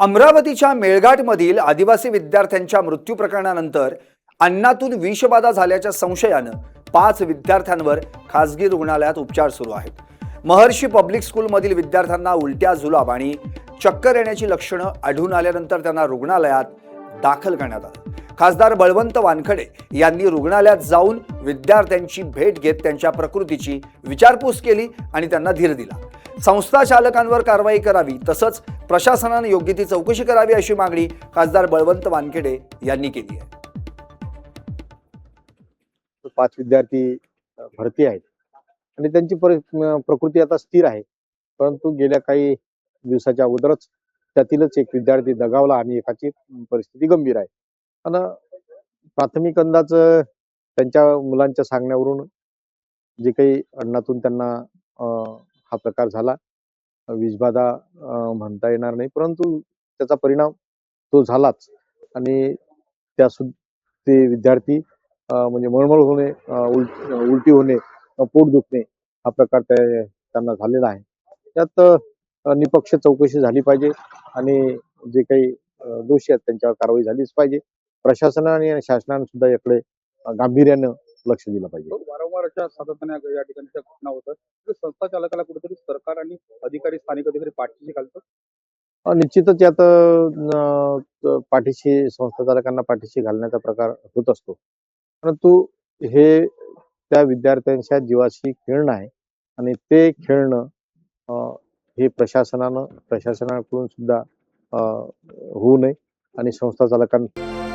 अमरावतीच्या मेळघाटमधील आदिवासी विद्यार्थ्यांच्या मृत्यू प्रकरणानंतर अन्नातून विषबाधा झाल्याच्या संशयानं 5 विद्यार्थ्यांवर खासगी रुग्णालयात उपचार सुरू आहेत. महर्षी पब्लिक स्कूलमधील विद्यार्थ्यांना उलट्या, जुलाब आणि चक्कर येण्याची लक्षणं आढळून आल्यानंतर त्यांना रुग्णालयात दाखल करण्यात आलं. खासदार बळवंत वानखडे यांनी रुग्णालयात जाऊन विद्यार्थ्यांची भेट घेत त्यांच्या प्रकृतीची विचारपूस केली आणि त्यांना धीर दिला. संस्था चालकांवर कारवाई करावी तसंच प्रशासनाने योग्य ती चौकशी करावी अशी मागणी खासदार बळवंत वानखेडे यांनी केली आहे. 5 विद्यार्थी भरती आहेत आणि त्यांची प्रकृती आता स्थिर आहे. परंतु गेल्या काही दिवसाच्या अगोदरच त्यातीलच एक विद्यार्थी दगावला आणि एकाची परिस्थिती गंभीर आहे. आणि प्राथमिक अंदाज त्यांच्या मुलांच्या सांगण्यावरून जे काही अन्नातून त्यांना हा प्रकार झाला, विषबाधा म्हणता येणार नाही, परंतु त्याचा परिणाम तो झालाच. आणि ते विद्यार्थी म्हणजे मळमळ होणे, उलटी होणे, पोट दुखणे हा प्रकार त्यांना झालेला आहे. त्यात निपक्ष चौकशी झाली पाहिजे आणि जे काही दोषी आहेत त्यांच्यावर कारवाई झालीच पाहिजे. प्रशासनाने आणि शासनाने सुद्धा याकडे गांभीर्यानं लक्ष दिलं पाहिजे. वारंवार अशा सातत्याने या ठिकाणी घटना होतात. संस्था चालकाला कुठेतरी सरकार आणि अधिकारी, स्थानिक अधिकारी पाठीशी घालतात. निश्चितच यात पाठीशी संस्था चालकांना पाठीशी घालण्याचा प्रकार होत असतो. परंतु हे त्या विद्यार्थ्यांच्या जीवाशी खेळणं आहे आणि ते खेळणं हे प्रशासनाकडून सुद्धा होऊ नये आणि संस्था चालकांना